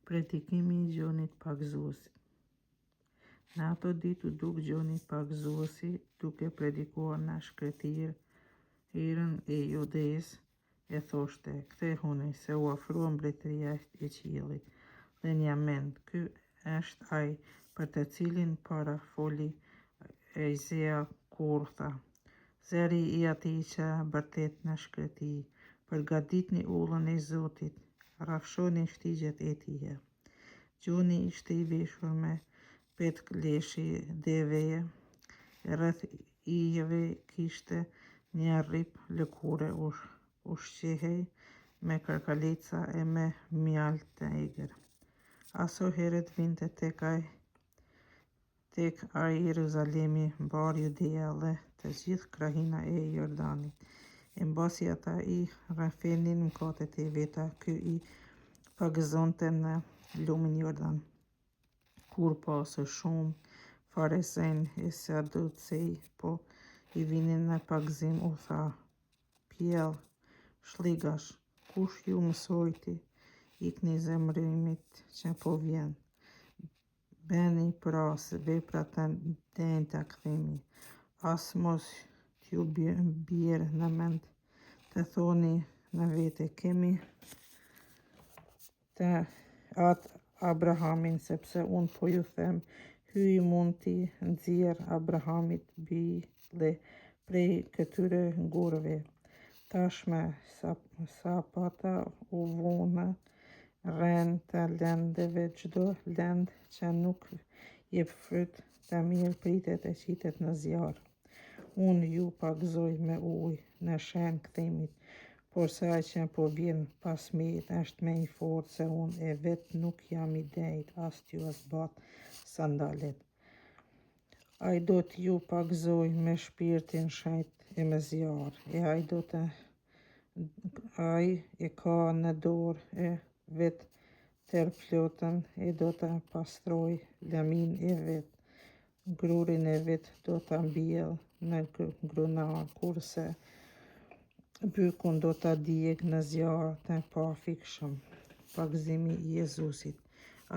Predikimi I Gjonit Pagëzuesit. Në ato ditë u duk Gjoni Pagëzuesi duke predikuar në shkretirën e Judesë, e thoshte: "Kthehuni, se u ofrua mbretëria e qiellit." Dhe një mend, ky është ai për të cilin parafoli Ezaia kur tha: "Zëri I atij që bërtet në shkreti, përgatitni ullën e Zotit, rrafshoni shtigjet e tij." Gjoni ishte I veshur me petklleshi deveje, e rreth ijeve kishte një rrip lëkure, ushqehej me kërkaleca e me mjalë të egër. Aso herët vinte tek ai Jeruzalemi, mbar Judea dhe të gjithë krahina e Jordanit. E mbasi ata I rrëfenin mëkatet e veta, ky I pagëzonte në lumin Jordan. Kur pa se shumë farizejnë e saducej po I vinin në pagëzim, u tha: "Pjell, shligash, kush ju mësojti? Ikni zemërimit që po vjen. Bëni pra se vepra të denjta kthimi. As mos t'ju bjerë në mend të thoni në vete: kemi të atë Abrahamin, sepse unë po ju them, hyj mund t'i nxjerr Abrahamit bille prej këtyre gurëve. Tashmë sapata u vu në rrenë të lëndëve, çdo lëndë që nuk jep fryt të mirë pritet e qitet në zjarr. Unë ju pagëzoj me ujë në shenjë kthimit, por se ai që po vjen pas meje është më I fortë se unë, e vetë nuk jam I drejtë as t'ju zbat sandalet. Ai do t'ju pagëzoj me shpirtin shenjtë e me zjarr, ai e ka në dorë e vet tërplotën, e do të pastroj lëmin e vet. Grurin e vet do ta mbjell në grunar, kurse bykun do ta djeg në zjarr të pafikshëm." Pagëzimi I Jezusit.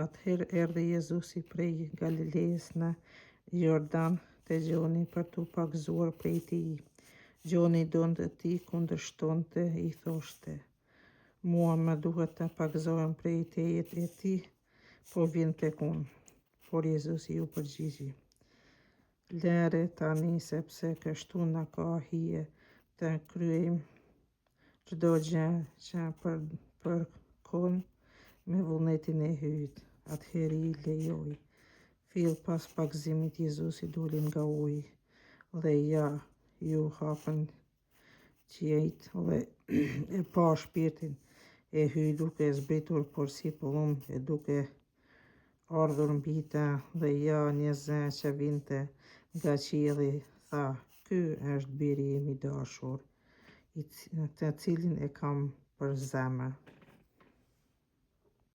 Atëherë erdhi Jezusi prej Galilejës në Jordan te Gjoni për t'u pagëzuar prej tij. Gjoni donte t'i kundërshtonte, I thoshte: "Mua më duhet të pagëzohem prej teje e ti po vjen tek unë." Por Jezusi ju përgjigji: "Lëre tani, sepse kështu na ka hije të kryejmë çdo gjë që përkon me vullnetin e hyjt." Atëherë I lejoi. Fill pas pagëzimit Jezusi doli nga uji, dhe ja ju hapën qiejt dhe e pa shpirtin, e hyi duke zbritur por si pëllumb, e duke ardhur mbi të, dhe ja një zë që vinte nga qielli tha: "Ky është biri im I dashur, të cilin e kam për zemër."